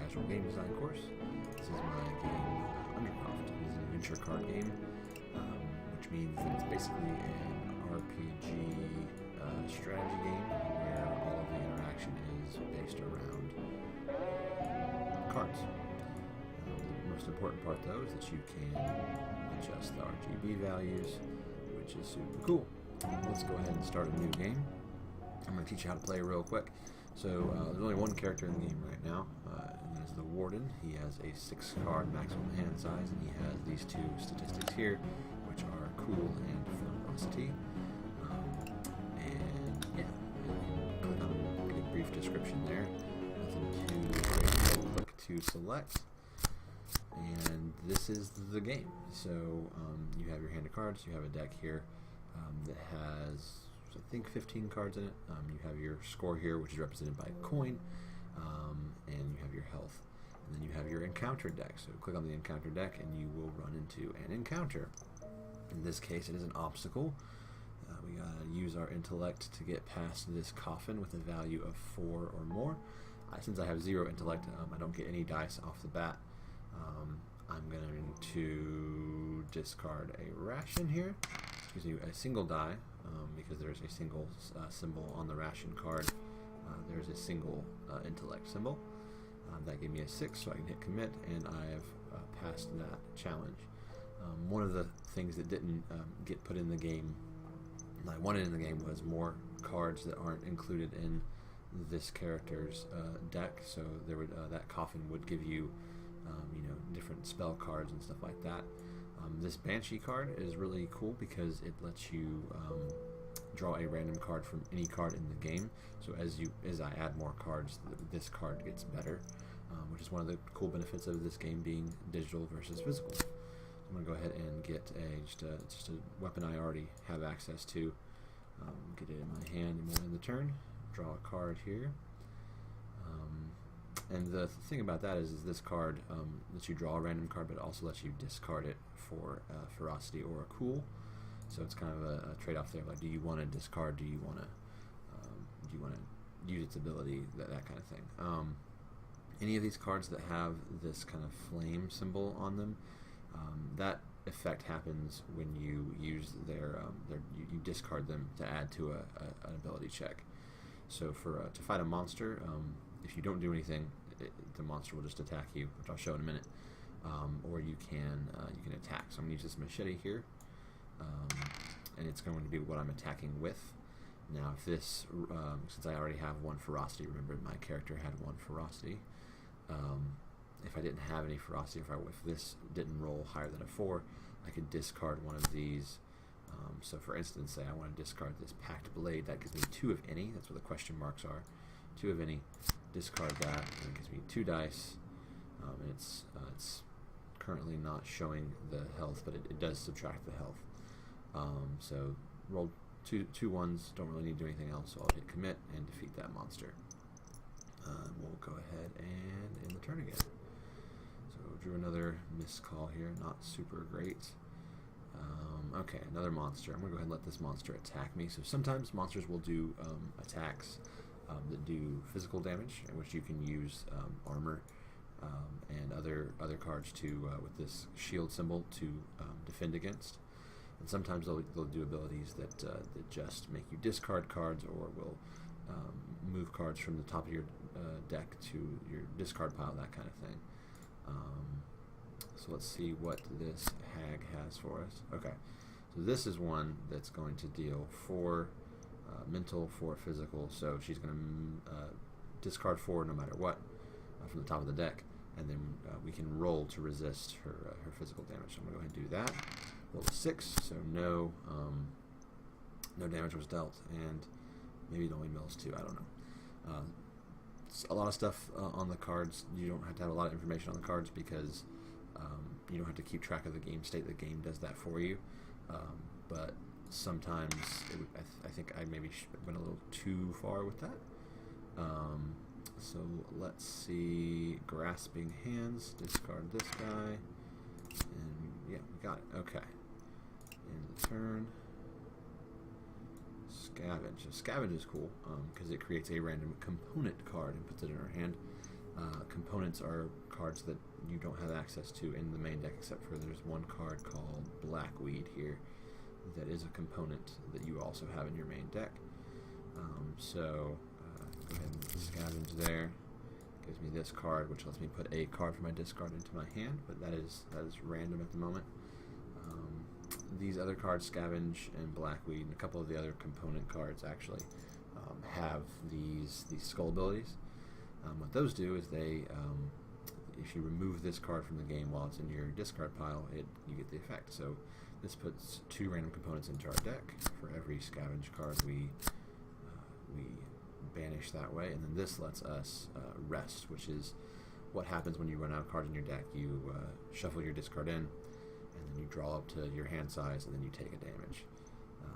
casual game design course. This is my game, Undercroft. It is an adventure card game, which means that it's basically an RPG strategy game where all of the interaction is based around cards. The most important part, though, is that you can adjust the RGB values, which is super cool. Let's go ahead and start a new game. I'm going to teach you how to play real quick. So there's only one character in the game right now, and that is the Warden. He has a 6-card maximum hand size, and he has these two statistics here, which are cool and ferocity. And yeah, click on a brief description there. Nothing too great. Click to select, and this is the game. So you have your hand of cards. You have a deck here that has, I think, 15 cards in it. You have your score here, which is represented by a coin, and you have your health. And then you have your encounter deck. So click on the encounter deck, and you will run into an encounter. In this case, it is an obstacle. We gotta use our intellect to get past this coffin with a value of 4 or more. Since I have 0 intellect, I don't get any dice off the bat. I'm going to discard a ration here. Gives you a single die, because there's a single symbol on the ration card. There's a single intellect symbol. That gave me a 6, so I can hit commit, and I have passed that challenge. One of the things that didn't get put in the game, that I wanted in the game, was more cards that aren't included in this character's deck. So there would that coffin would give you, different spell cards and stuff like that. This Banshee card is really cool because it lets you draw a random card from any card in the game. So as I add more cards, this card gets better, which is one of the cool benefits of this game being digital versus physical. So I'm going to go ahead and get just a weapon I already have access to. Get it in my hand and we'll end the turn. Draw a card here. And the thing about that is this card lets you draw a random card, but it also lets you discard it for ferocity or a cool. So it's kind of a trade-off there. Like, do you want to discard? Do you want to use its ability? That kind of thing. Any of these cards that have this kind of flame symbol on them, that effect happens when you use you discard them to add to an ability check. So to fight a monster, if you don't do anything, the monster will just attack you, which I'll show in a minute. Or you can attack. So I'm going to use this machete here, and it's going to be what I'm attacking with. Now, if this, since I already have 1 ferocity, remember my character had 1 ferocity. If I didn't have any ferocity, if this didn't roll higher than a 4, I could discard one of these. So for instance, say I want to discard this Packed Blade. That gives me 2 of any. That's what the question marks are. 2 of any. Discard that, and it gives me 2 dice. And it's currently not showing the health, but it does subtract the health. So roll two ones. Don't really need to do anything else. So I'll hit commit and defeat that monster. We'll go ahead and end the turn again. So drew another missed call here. Not super great. Okay, another monster. I'm going to go ahead and let this monster attack me. So sometimes monsters will do attacks that do physical damage, in which you can use armor and other cards to with this shield symbol to defend against. And sometimes they'll do abilities that just make you discard cards, or will move cards from the top of your deck to your discard pile, that kind of thing. So let's see what this hag has for us. Okay, so this is one that's going to deal 4 mental, 4 physical. So she's going to discard 4 no matter what from the top of the deck, and then we can roll to resist her physical damage. So I'm going to go ahead and do that. Roll a 6, so no damage was dealt, and maybe it only mills 2. I don't know. A lot of stuff on the cards. You don't have to have a lot of information on the cards because you don't have to keep track of the game state. The game does that for you. But sometimes I think I maybe went a little too far with that. So let's see. Grasping Hands. Discard this guy. And yeah, we got it. Okay. End the turn. Scavenge. So Scavenge is cool because it creates a random component card and puts it in our hand. Components are cards that you don't have access to in the main deck, except for there's one card called Blackweed here that is a component that you also have in your main deck. So go ahead and scavenge there. Gives me this card, which lets me put a card from my discard into my hand, but that is random at the moment. These other cards, Scavenge and Blackweed, and a couple of the other component cards actually have these skull abilities. What those do is they, if you remove this card from the game while it's in your discard pile, you get the effect. So this puts 2 random components into our deck. For every Scavenge card we banish that way, and then this lets us rest, which is what happens when you run out of cards in your deck. You shuffle your discard in, and then you draw up to your hand size, and then you take a damage.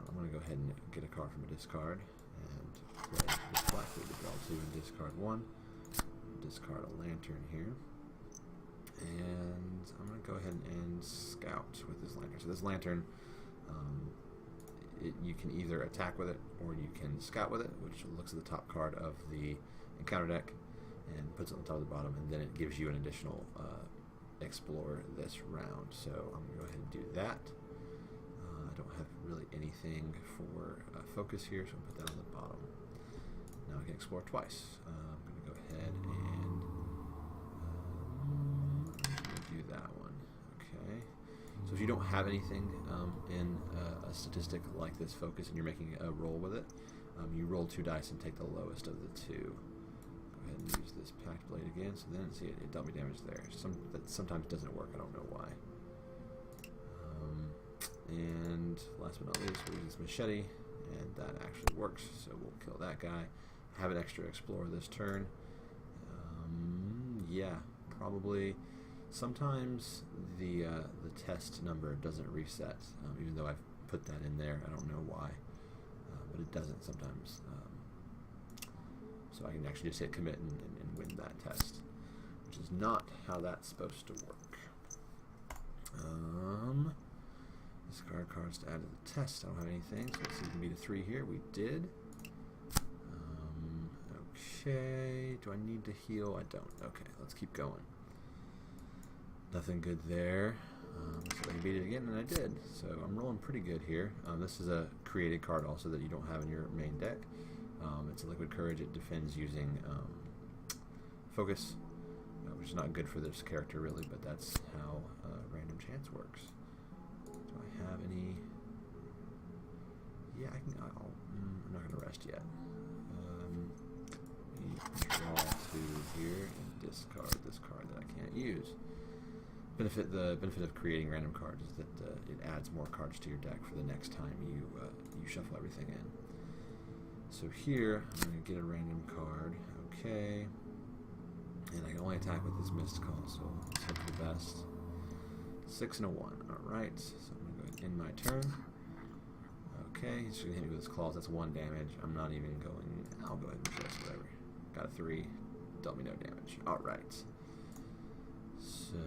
I'm going to go ahead and get a card from a discard, and play this Blackweed to draw 2 and discard 1. Discard a lantern here, and I'm going to go ahead and scout with this lantern. So this lantern, you can either attack with it or you can scout with it, which looks at the top card of the encounter deck and puts it on the top of the bottom, and then it gives you an additional explore this round. So I'm going to go ahead and do that. I don't have really anything for focus here, so I'll put that on the bottom. Now I can explore twice. I'm going to go ahead and do that one. Okay. So if you don't have anything in a statistic like this focus and you're making a roll with it, you roll 2 dice and take the lowest of the 2. Go ahead and use this Pact Blade again. So then, see, it dealt me damage there. That sometimes doesn't work. I don't know why. And last but not least, we'll use this machete, and that actually works. So we'll kill that guy. Have an extra explorer this turn. Yeah, probably. Sometimes the test number doesn't reset, even though I've put that in there. I don't know why, but it doesn't sometimes. So I can actually just hit commit and win that test, which is not how that's supposed to work. Discard cards to add to the test. I don't have anything, so let's see if we can beat a 3 here. We did. Okay, do I need to heal? I don't. Okay, let's keep going. Nothing good there. So I can beat it again, and I did. So I'm rolling pretty good here. This is a created card also that you don't have in your main deck. It's a Liquid Courage. It defends using focus, which is not good for this character really, but that's how random chance works. Do I have any? Yeah, I'm not going to rest yet. Draw 2 here and discard this card that I can't use. The benefit of creating random cards is that it adds more cards to your deck for the next time you shuffle everything in. So here I'm going to get a random card. Okay, and I can only attack with this missed call, so let's hope for the best. 6 and a 1. All right, so I'm going to go end my turn. Okay, he's going to hit me with his claws. That's 1 damage. I'm not even going. I'll go ahead and just whatever. Got a 3. Dealt me no damage. All right. So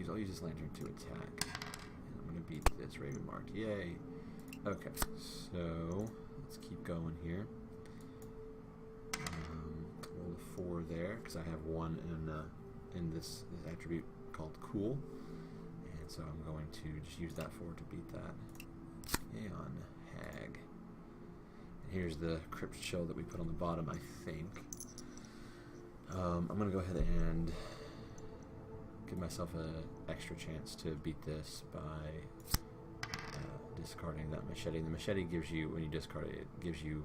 I'll use this lantern to attack. And I'm gonna beat this Raven Marked. Yay. Okay, so let's keep going here. Roll a 4 there because I have 1 in this attribute called Cool, and so I'm going to just use that 4 to beat that. Aeon Hag. And here's the Crypt Chill that we put on the bottom, I think. I'm going to go ahead and give myself an extra chance to beat this by discarding that machete. The machete gives you, when you discard it, it gives you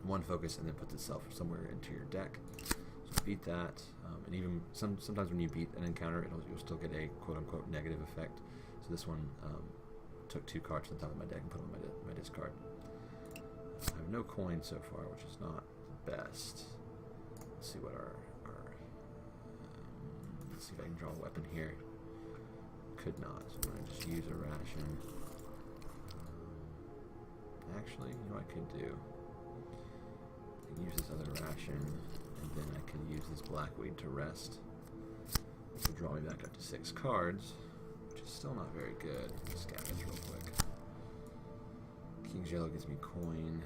1 focus and then puts itself somewhere into your deck. So beat that, and even sometimes when you beat an encounter, you'll still get a quote-unquote negative effect. So this one took 2 cards from the top of my deck and put them on my discard. I have no coin so far, which is not the best. Let's see what our let's see if I can draw a weapon here. Could not, so I'm going to just use a ration. Actually, you know what I could do? I can use this other ration, and then I can use this Blackweed to rest. This will draw me back up to 6 cards, which is still not very good. Scavenge real quick. King's Yellow gives me coin.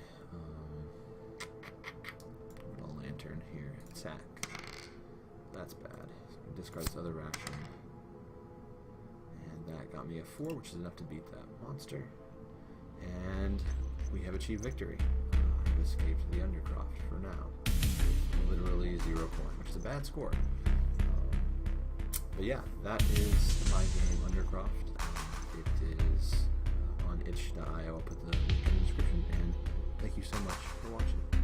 turn here. Attack. That's bad. So I discard this other ration. And that got me a 4, which is enough to beat that monster. And we have achieved victory. I've escaped the Undercroft for now. Literally 0 coin, which is a bad score. But yeah, that is my game, Undercroft. It is on itch.io. I'll put the link in the description. And thank you so much for watching.